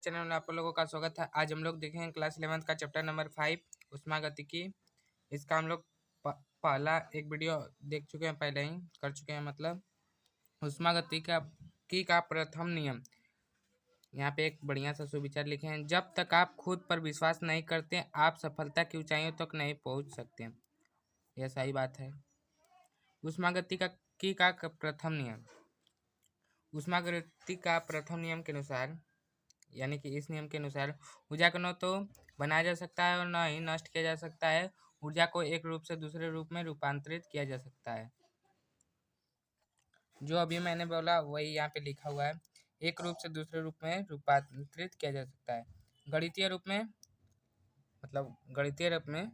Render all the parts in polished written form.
Channel में आप लोगों का स्वागत है। आज हम लोग देखेंगे क्लास 11th का चैप्टर नंबर 5 उष्मागतिकी। इसका हम लोग पहला एक वीडियो देख चुके हैं, पहले ही कर चुके हैं। मतलब उष्मागतिकी का प्रथम नियम। यहाँ पे एक बढ़िया सा सुविचार लिखे हैं। जब तक आप खुद पर विश्वास नहीं करते, आप सफलता की ऊंचाइयों तक नहीं पहुंच सकते। यह सही बात है। उष्मागतिकी का प्रथम नियम। उष्मागतिकी का प्रथम नियम के अनुसार, यानी कि इस नियम के अनुसार, ऊर्जा को न तो बनाया जा सकता है और न ही नष्ट किया जा सकता है। ऊर्जा को एक रूप से दूसरे रूप में रूपांतरित किया जा सकता है। जो अभी मैंने बोला वही यहाँ पे लिखा हुआ है। एक रूप से दूसरे रूप में रूपांतरित किया जा सकता है। गणितीय रूप में, मतलब गणितीय रूप में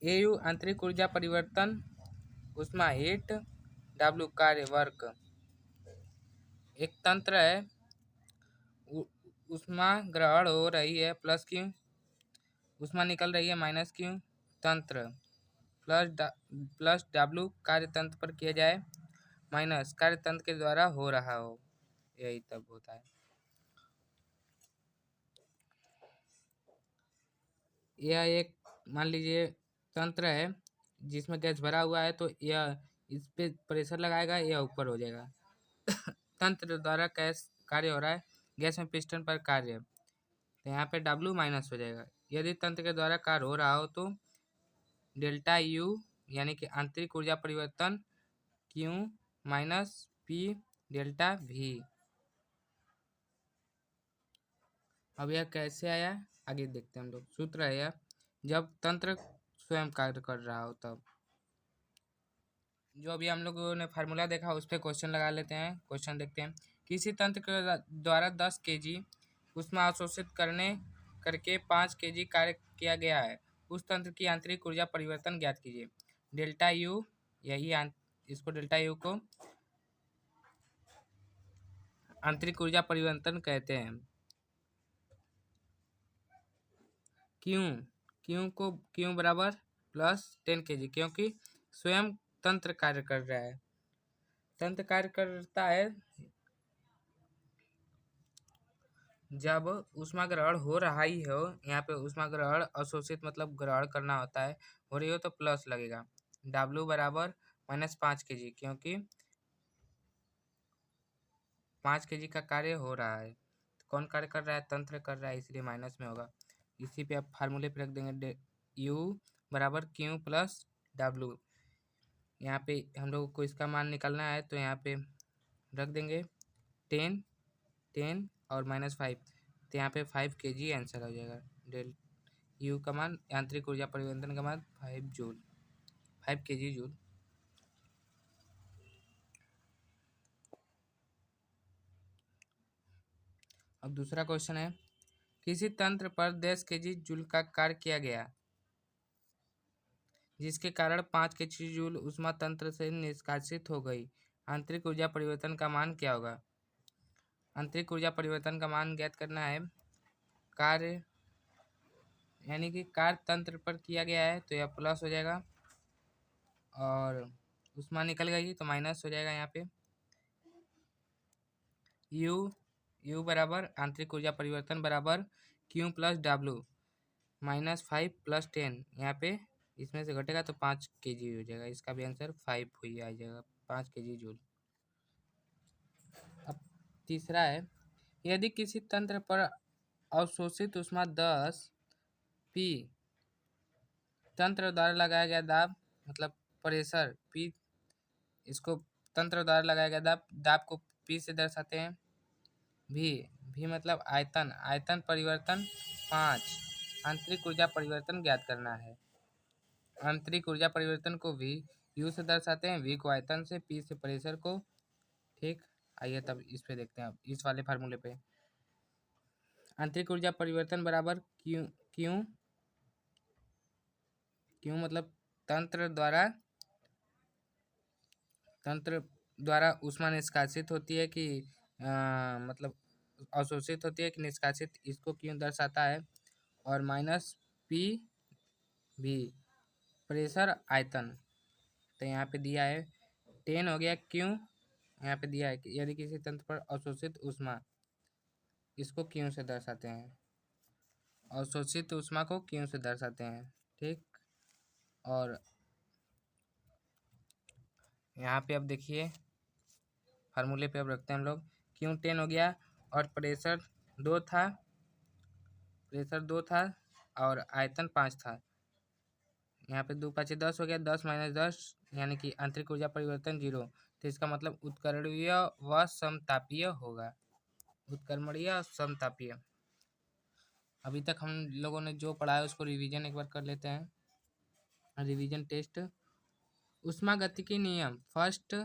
AU आंतरिक ऊर्जा परिवर्तन, उष्मा हीट, W कार्य वर्क। एक तंत्र है, उष्मा ग्रहण हो रही है प्लस क्यू, उष्मा निकल रही है माइनस क्यू। तंत्र प्लस W कार्य तंत्र पर किया जाए माइनस कार्य तंत्र के द्वारा हो रहा हो, यही तब होता है। यह एक मान लीजिए तंत्र है जिसमें गैस भरा हुआ है, तो यह इस पे प्रेशर लगाएगा, यह ऊपर हो जाएगा। तंत्र द्वारा गैस कार्य हो रहा है, गैस में पिस्टन पर कार्य, तो यहाँ पे W माइनस हो जाएगा। यदि तंत्र के द्वारा कार्य हो रहा हो तो डेल्टा U यानी कि आंतरिक ऊर्जा परिवर्तन Q minus P delta V। अब यह कैसे आया आगे देखते हैं हम लोग। सूत्र है यह, जब तंत्र स्वयं कार्य कर रहा हो तब। जो अभी हम लोगों ने फार्मूला देखा उस पर क्वेश्चन लगा लेते हैं। क्वेश्चन देखते हैं। किसी तंत्र के द्वारा 10 kg उष्मा अवशोषित करके 5 kg कार्य किया गया है। उस तंत्र की आंतरिक ऊर्जा परिवर्तन ज्ञात कीजिए। डेल्टा U, यही इसको डेल्टा U को आंतरिक ऊर्जा परिवर्तन कहते हैं। क्यू बराबर प्लस 10 kg, क्योंकि स्वयं तंत्र कार्य कर रहा है। तंत्र कार्य करता है जब उष्मा ग्रहण हो रहा ही हो। यहाँ पे उष्मा ग्रहण अवशोषित मतलब ग्रहण करना होता है, हो रही हो तो प्लस लगेगा। W बराबर -5 kg, क्योंकि 5 kg का कार्य हो रहा है। तो कौन कार्य कर रहा है? तंत्र कर रहा है, इसलिए माइनस में होगा। इसी पे आप फार्मूले पे रख देंगे U बराबर Q प्लस W। यहाँ पे हम लोग को इसका मान निकालना है, तो यहाँ पे रख देंगे 10 और -5, तो यहाँ पे 5 kg आंसर हो जाएगा। डेल U का मान, यांत्रिक ऊर्जा परिवर्तन का मान 5 जूल, 5 kg जूल। अब दूसरा क्वेश्चन है, किसी तंत्र पर 10 kg जूल का कार्य किया गया, जिसके कारण 5 kg जूल उष्मा तंत्र से निष्कासित हो गई। आंतरिक ऊर्जा परिवर्तन का मान क्या होगा? आंतरिक ऊर्जा परिवर्तन का मान ज्ञात करना है। कार्य यानी कि कार्य तंत्र पर किया गया है तो यह प्लस हो जाएगा, और उष्मा निकल गई तो माइनस हो जाएगा। यहाँ पे U बराबर आंतरिक ऊर्जा परिवर्तन बराबर Q प्लस W -5 प्लस 10। यहाँ पे इसमें से घटेगा तो 5 kg हो जाएगा। इसका भी आंसर 5 हुई आ जाएगा, 5 kg जूल। अब तीसरा है, यदि किसी तंत्र पर अवशोषित उष्मा 10 P, तंत्र द्वारा लगाया गया दाब मतलब प्रेशर P, इसको तंत्र द्वारा लगाया गया दाब को P से दर्शाते हैं। V मतलब आयतन परिवर्तन 5। आंतरिक ऊर्जा परिवर्तन ज्ञात करना है। आंतरिक ऊर्जा परिवर्तन को U से दर्शाते हैं, V को आयतन से, P से प्रेशर को। ठीक, आइए तब इस पे देखते हैं। अब इस वाले फार्मूले पे आंतरिक ऊर्जा परिवर्तन बराबर क्यू मतलब तंत्र द्वारा ऊष्मा निष्कासित होती है कि मतलब अवशोषित होती है कि निष्कासित, इसको क्यों दर्शाता है। और माइनस P भी प्रेशर आयतन, तो यहाँ पे दिया है 10 हो गया। क्यों यहाँ पे दिया है कि यदि किसी तंत्र पर अवशोषित उष्मा इसको क्यों से दर्शाते हैं, अवशोषित ऊष्मा को क्यों से दर्शाते हैं। ठीक, और यहाँ पे अब देखिए फार्मूले पे अब रखते हैं हम लोग। क्यू 10 हो गया और प्रेशर 2 था, और आयतन 5 था। यहाँ पे 2 5 10 हो गया, 10 - 10 यानी कि आंतरिक ऊर्जा परिवर्तन 0। तो इसका मतलब उत्कर्षीय व समतापीय होगा, उत्क्रमणीय और समतापीय। अभी तक हम लोगों ने जो पढ़ा है उसको रिवीजन एक बार कर लेते हैं। Revision test. ऊष्मागतिकी नियम। फर्स्ट,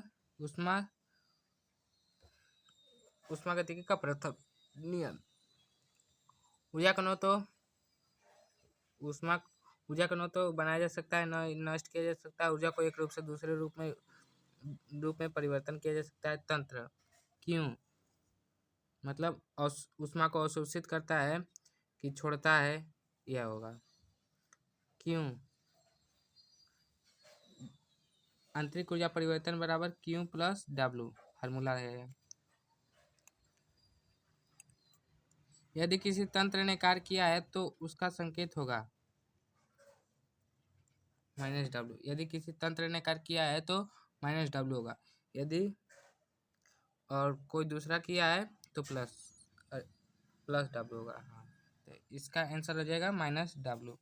ऊष्मागतिकी का प्रथम नियम, ऊर्जा कणों तो बनाया जा सकता है, न नष्ट किया जा सकता है। ऊर्जा को एक रूप से दूसरे रूप में परिवर्तन किया जा सकता है। तंत्र। क्यों मतलब ऊष्मा को अवशोषित करता है कि छोड़ता है, यह होगा। क्यों आंतरिक ऊर्जा परिवर्तन बराबर Q + W, फार्मूला है। यदि किसी तंत्र ने कार्य किया है तो उसका संकेत होगा -W। यदि किसी तंत्र ने कार्य किया है तो -W होगा। यदि और कोई दूसरा किया है तो +W होगा। हाँ, तो इसका आंसर हो जाएगा -W।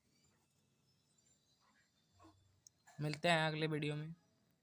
मिलते हैं अगले वीडियो में।